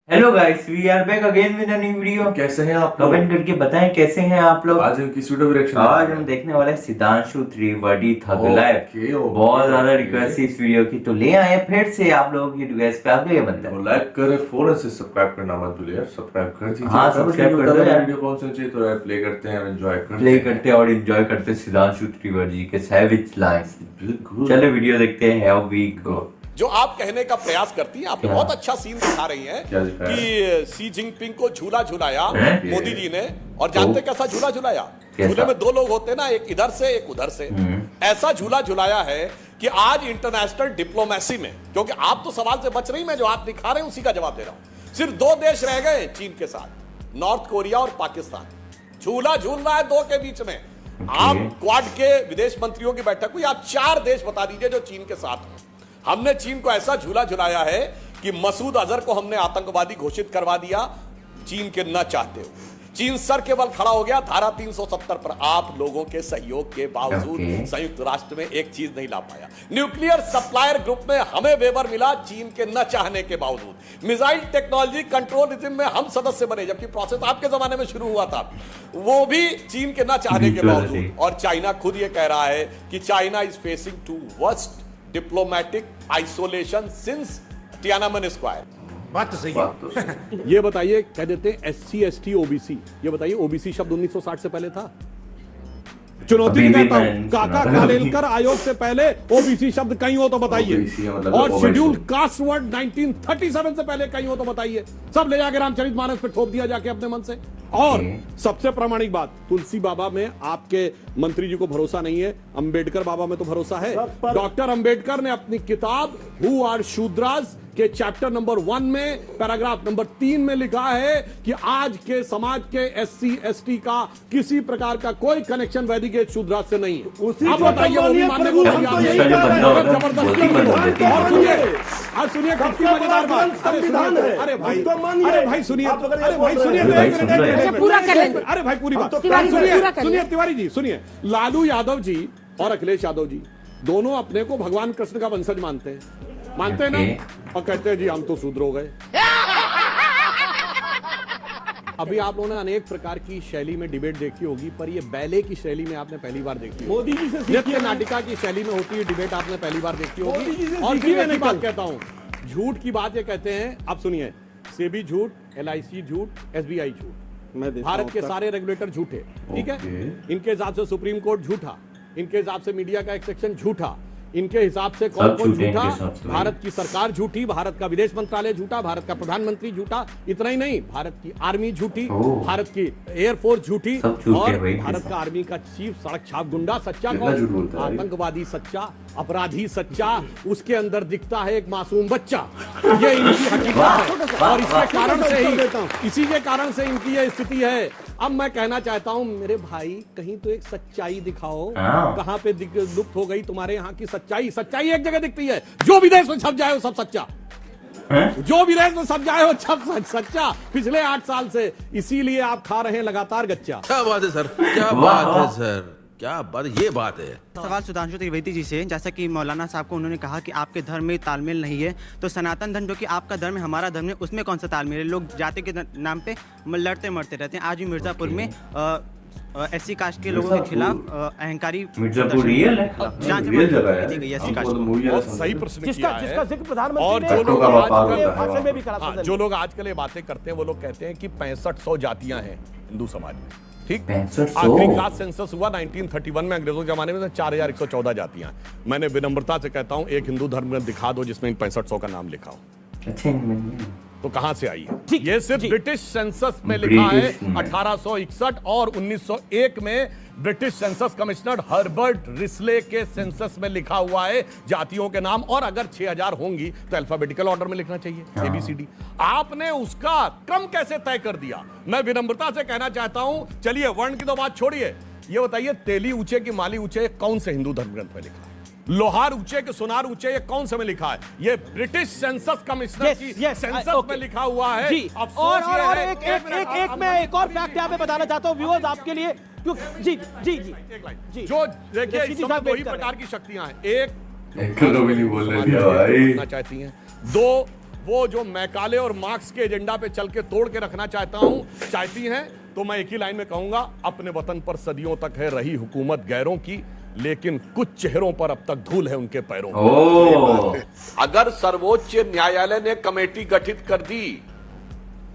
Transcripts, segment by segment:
Hello guys, we are back again with a new video. कैसे हैं आप लोग? कमेंट करके बताएं कैसे हैं आप लोग। आज हम किस वीडियो पे रिएक्शन आज हम देखने वाले हैं सिद्धांशु त्रिवेदी थग लाइफ। बहुत ज्यादा रिक्वेस्ट इस वीडियो की, तो ले आए फिर से आप लोगों की रिक्वेस्ट पे। आप लोग ये बनता है लाइक करें, फौरन से सब्सक्राइब करना मत भूलिए। सब्सक्राइब कर दीजिए। हाँ, सब्सक्राइब कर दो यार। वीडियो कौन सी चाहिए तो प्ले करते हैं, एंजॉय करते हैं। प्ले करते हैं और एंजॉय करते हैं सिद्धांशु त्रिवेदी के सैविज लाइन्स। चलो वीडियो देखते हैं। How we go. जो आप कहने का प्रयास करती हैं, आपने बहुत अच्छा सीन दिखा रही हैं कि सी जिनपिंग को झूला झुलाया मोदी जी ने। और जानते कैसा झूला झुलाया? झूले में दो लोग होते हैं ना, एक इधर से एक उधर से। ऐसा झूला झुलाया है कि आज इंटरनेशनल डिप्लोमेसी में, क्योंकि आप तो सवाल से बच रही, मैं जो आप दिखा रहे हैं उसी का जवाब दे रहा हूं। सिर्फ दो देश रह गए चीन के साथ, नॉर्थ कोरिया और पाकिस्तान। झूला झूल रहा है दो के बीच में। आप क्वाड के विदेश मंत्रियों की बैठक हुई, आप 4 देश बता दीजिए जो चीन के साथ हो। हमने चीन को ऐसा झूला झुलाया है कि मसूद अजहर को हमने आतंकवादी घोषित करवा दिया, चीन के न चाहते हो। चीन सर के बल खड़ा हो गया धारा 370 पर। आप लोगों के सहयोग के बावजूद संयुक्त राष्ट्र में एक चीज नहीं ला पाया। न्यूक्लियर सप्लायर ग्रुप में हमें वेवर मिला, चीन के न चाहने के बावजूद। मिसाइल टेक्नोलॉजी कंट्रोल रिजिम में हम सदस्य बने, जबकि प्रोसेस आपके जमाने में शुरू हुआ था, वो भी चीन के न चाहने के बावजूद। और चाइना खुद ये कह रहा है कि China is facing to worst diplomatic isolation since Tiananmen Square. बात तो सही है। ये बताइए, कह देते हैं SC ST OBC, ये बताइए OBC शब्द 1960 से पहले था? चुनौती कहता हूं, काका कालेलकर आयोग से पहले OBC शब्द कहीं हो तो बताइए। और शेड्यूल कास्ट वर्ड 1937 से पहले कहीं हो तो बताइए। सब ले जाके रामचरितमानस पे थोप दिया जाके अपने मन से। और सबसे प्रामाणिक बात, तुलसी बाबा में आपके मंत्री जी को भरोसा नहीं है, अंबेडकर बाबा में तो भरोसा है। डॉक्टर अंबेडकर ने अपनी किताब हु आर शूद्रास के चैप्टर नंबर 1 में पैराग्राफ नंबर 3 में लिखा है कि आज के समाज के SC ST का किसी प्रकार का कोई कनेक्शन वैदिक शूद्रास से नहीं है। आप बताइए, वो भी मानने को तैयार नहीं। आज सुनिए कितनी मजेदार बात। अरे भाई सुनिए, अरे भाई पूरी बात सुनिए। तिवारी जी सुनिए, लालू यादव जी और अखिलेश यादव जी दोनों अपने को भगवान कृष्ण का वंशज मानते हैं ना, और कहते हैं जी हम तो शूद्र हो गए। अभी आप लोगों ने अनेक प्रकार की शैली में डिबेट देखी होगी, पर ये बैले की शैली में आपने पहली बार देखी। मोदी जी से नृत्य नाटिका की शैली में होती है डिबेट, आपने पहली बार देखी होगी। और फिर एक बात कहता हूं, झूठ की बात ये कहते हैं, आप सुनिए, सेबी झूठ, LIC झूठ, SBI झूठ, भारत के सारे रेगुलेटर झूठे, ठीक है। इनके हिसाब से सुप्रीम कोर्ट झूठा, इनके हिसाब से मीडिया का एक सेक्शन झूठा, इनके हिसाब से कौन कौन झूठा, भारत की सरकार झूठी, भारत का विदेश मंत्रालय झूठा, भारत का प्रधानमंत्री झूठा। इतना ही नहीं, भारत की आर्मी झूठी, भारत की एयरफोर्स झूठी, और भारत का आर्मी का चीफ सड़क छाप गुंडा सच्चा कौन? आतंकवादी सच्चा, अपराधी सच्चा, उसके अंदर दिखता है एक मासूम बच्चा। ये इनकी हकीकत है, और इसके कारण से ही, इसी के कारण से इनकी ये स्थिति है। अब मैं कहना चाहता हूं, मेरे भाई कहीं तो एक सच्चाई दिखाओ। कहां पे लुप्त हो गई तुम्हारे यहाँ की सच्चाई? सच्चाई एक जगह दिखती है, जो विदेश में छप जाए वो सब सच्चा, जो विदेश में छप जाए वो सब सच्चा, पिछले 8 साल से। इसीलिए आप खा रहे हैं लगातार गच्चा। क्या बात है सर, क्या बात है सर, क्या बात, ये बात है। सवाल सुधांशु त्रिवेदी जी से, जैसा कि मौलाना साहब को उन्होंने कहा कि आपके धर्म में तालमेल नहीं है, तो सनातन धर्म जो कि आपका धर्म है, हमारा धर्म है, उसमें कौन सा तालमेल है? लोग जाति के नाम पे लड़ते मरते रहते हैं। आज भी मिर्जापुर में SC कास्ट के लोगों के खिलाफ अहंकारी मिर्जापुर रियल है, रियल जगह है। सही प्रश्न किया है। जिसका जिक्र प्रधानमंत्री और ने जो लोग भाषण में भी करा, जो लोग आजकल ये बातें करते हैं, वो लोग कहते हैं कि 6500 जातियां हैं हिंदू समाज में, ठीक। 6500 आखिरी क्लास सेंसस हुआ 1931 में, अंग्रेजों के जमाने में 4114 जातियां। मैंने विनम्रता से कहता हूं, एक हिंदू धर्म ग्रंथ दिखा दो जिसमें इन 6500 का नाम लिखा हो। तो कहां से आई है? ये सिर्फ ब्रिटिश सेंसस में लिखा है 1861, और 1901 में British census commissioner Herbert Risley के सेंसस में लिखा हुआ है जातियों के नाम। और अगर 6000 होंगी तो अल्फाबेटिकल ऑर्डर में लिखना चाहिए, ABCD। आपने उसका क्रम कैसे तय कर दिया? मैं विनम्रता से कहना चाहता हूं, चलिए वर्ण की तो बात छोड़िए, ये बताइए तेली ऊंचे की माली ऊंचे कौन से हिंदू धर्म ग्रंथ में लिखा है? लोहार ऊंचे के सुनार ऊंचे, ये कौन से में लिखा है? ये ब्रिटिश सेंसस कमिश्नर की सेंसस में लिखा हुआ है। जी, और एक मैं एक और फैक्ट यहाँ पे बताना चाहता हूँ व्यूअर्स आपके लिए। जी जी जी, जो देखिए इसमें दो ही प्रकार की शक्तियां हैं। एक भी नहीं बोलने दिया भाई, चाहती हैं, 2 वो जो मैकाले और मार्क्स के एजेंडा पे चल के तोड़ के रखना चाहती हैं, तो मैं एक ही लाइन में कहूंगा, अपने वतन पर सदियों तक है रही हुकूमत गैरों की, लेकिन कुछ चेहरों पर अब तक धूल है उनके पैरों की। अगर सर्वोच्च न्यायालय ने कमेटी गठित कर दी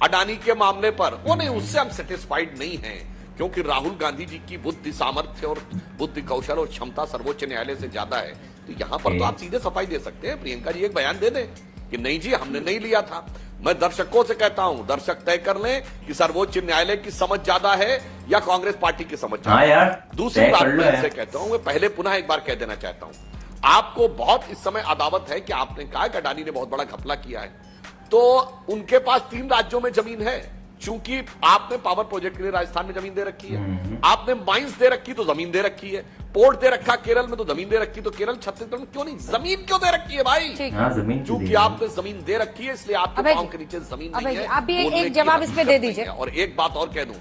अडानी के मामले पर, वो नहीं, उससे हम सेटिस्फाइड नहीं हैं, क्योंकि राहुल गांधी जी की बुद्धि सामर्थ्य और बुद्धि कौशल और क्षमता सर्वोच्च न्यायालय से ज्यादा है। तो यहां पर तो आप सीधे सफाई दे सकते हैं, प्रियंका जी एक बयान दे दें कि नहीं जी हमने नहीं लिया था। मैं दर्शकों से कहता हूं, दर्शक तय कर लें कि सर्वोच्च न्यायालय की समझ ज्यादा है या कांग्रेस पार्टी की समझ ज्यादा है। दूसरी बात मैं ऐसे कहता हूं, मैं पहले पुनः एक बार कह देना चाहता हूं, आपको बहुत इस समय अदावत है कि आपने कहा कि अडानी ने बहुत बड़ा घपला किया है, तो उनके पास 3 राज्यों में जमीन है, चूंकि आपने पावर प्रोजेक्ट के लिए राजस्थान में जमीन दे रखी है, आपने माइंस दे रखी तो जमीन दे रखी है, पोर्ट दे रखा केरल में तो जमीन दे रखी, तो केरल छत्तीसगढ़ में क्यों नहीं, जमीन क्यों दे रखी है भाई? चूंकि आपने जमीन दे रखी है इसलिए आपके पांव के नीचे जमीन नहीं है। आप भी एक जवाब इस पे दे दीजिए। और एक बात और कह दूं,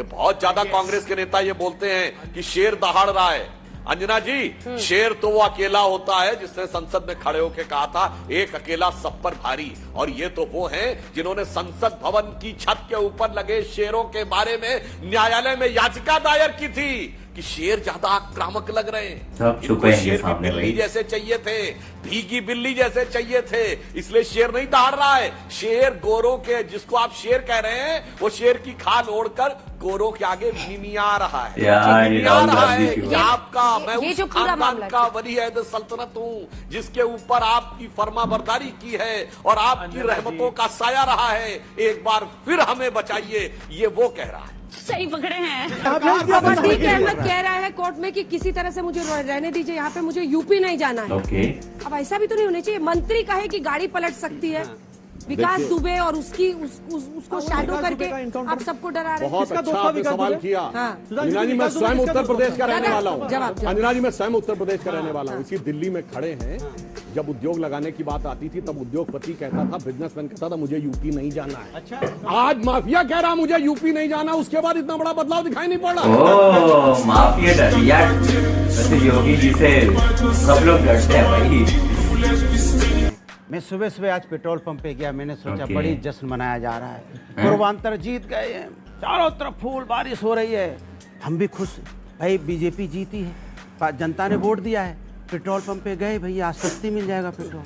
बहुत ज्यादा कांग्रेस के नेता ये बोलते हैं कि शेर दहाड़ रहा है। अंजना जी, शेर तो वो अकेला होता है जिसने संसद में खड़े होकर कहा था एक अकेला सब पर भारी, और ये तो वो हैं जिन्होंने संसद भवन की छत के ऊपर लगे शेरों के बारे में न्यायालय में याचिका दायर की थी कि शेर ज्यादा आक्रामक लग रहे हैं, सब छुपे हैं शेर सामने बिल्ली जैसे चाहिए थे, भीगी बिल्ली जैसे चाहिए थे, इसलिए शेर नहीं दहाड़ रहा है। शेर गोरों के, जिसको आप शेर कह रहे हैं, वो शेर की खाल ओढ़कर गोरों के आगे मिमिया रहा है, मिमिया रहा है। ये आपका, मैं उस खानदान का वली अहद सल्तनत हूं जिसके ऊपर आपकी फर्माबरदारी की है और आपकी रहमतों का साया रहा है, एक बार फिर हमें बचाइए, ये वो कह रहा है। सही पकड़े हैं। प्रतीक अहमद कह रहा है कोर्ट में कि किसी तरह से मुझे रहने दीजिए, यहाँ पे मुझे यूपी नहीं जाना है। अब ऐसा भी तो नहीं होना चाहिए, मंत्री कहे कि गाड़ी पलट सकती है, विकास दुबे और उसको शैडो करके आप सबको डरा रहे हैं। बहुत अच्छा आपने सवाल किया। अंजना जी, मैं स्वयं उत्तर प्रदेश का रहने वाला हूँ। अंजना जी, मैं स्वयं उत्तर प्रदेश का रहने वाला हूँ। इसी दिल्ली में खड़े हैं, जब उद्योग लगाने की बात आती थी तब उद्योगपति कहता था, बिजनेसमैन कहता था मुझे यूपी नहीं जाना है। अच्छा, आज माफिया कह रहा मुझे यूपी नहीं जाना, उसके बाद इतना बड़ा बदलाव दिखाई नहीं पड़ रहा। माफिया डर यार, वैसे योगी जी से सब लोग डरते हैं भाई। मैं सुबह सुबह आज पेट्रोल पंप पे गया, मैंने सोचा बड़ी जश्न मनाया जा रहा है, पूर्वांचल जीत गए हैं, चारों तरफ फूल बारिश हो रही है, हम भी खुश भाई, बीजेपी जीती है, जनता ने वोट दिया है। पेट्रोल पंप पे गए, भैया आज सस्ती मिल जाएगा पेट्रोल,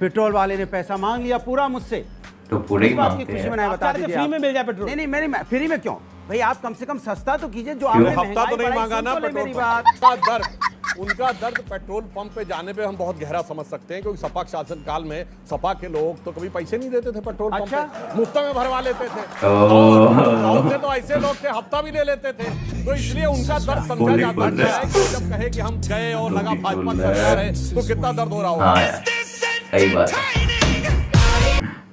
पेट्रोल वाले ने पैसा मांग लिया पूरा मुझसे, तो पूरे ही बात की खुशी मनाए, बता दीजिए फ्री में मिल जाए पेट्रोल। नहीं मेरी फ्री में क्यों भाई, आप कम से कम सस्ता तो कीजिए, जो आपने हफ्ता तो नहीं मांगा ना पेट्रोल। मेरी बात, उनका दर्द पेट्रोल पंप पे जाने पे हम बहुत गहरा समझ सकते हैं, क्योंकि सपा शासन काल में सपा के लोग तो कभी पैसे नहीं देते थे पेट्रोल पंप पे, मुफ्त में भरवा लेते थे, और तो ऐसे लोग थे हफ्ता भी ले लेते थे, तो इसलिए उनका दर्द समझा जाता है कि जब कहे कि हम गए और लगा भाजपा सरकार है तो कितना दर्द हो रहा होगा। सही बात है।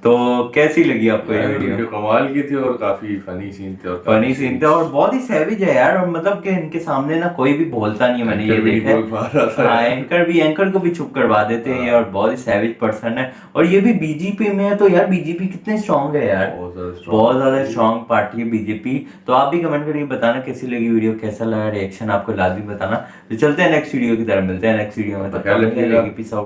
तो कैसी लगी आपको ये वीडियो? कमाल की थी और काफी फनी सीन थे, और बहुत ही सैविज है यार, और मतलब कि इनके सामने ना कोई भी बोलता नहीं है, मैंने ये देखा है। एंकर को भी चुप करवा देते हैं, और बहुत ही सैविज पर्सन है, और ये भी बीजेपी में है। तो यार बीजेपी कितने स्ट्रांग है यार, बहुत ज्यादा स्ट्रांग पार्टी है बीजेपी। तो आप भी कमेंट करके बताना कैसी लगी वीडियो, कैसा लगा, रिएक्शन आपको लाजमी बताना। तो चलते हैं नेक्स्ट वीडियो की तरफ, मिलते हैं नेक्स्ट वीडियो में, तो पीस आउट।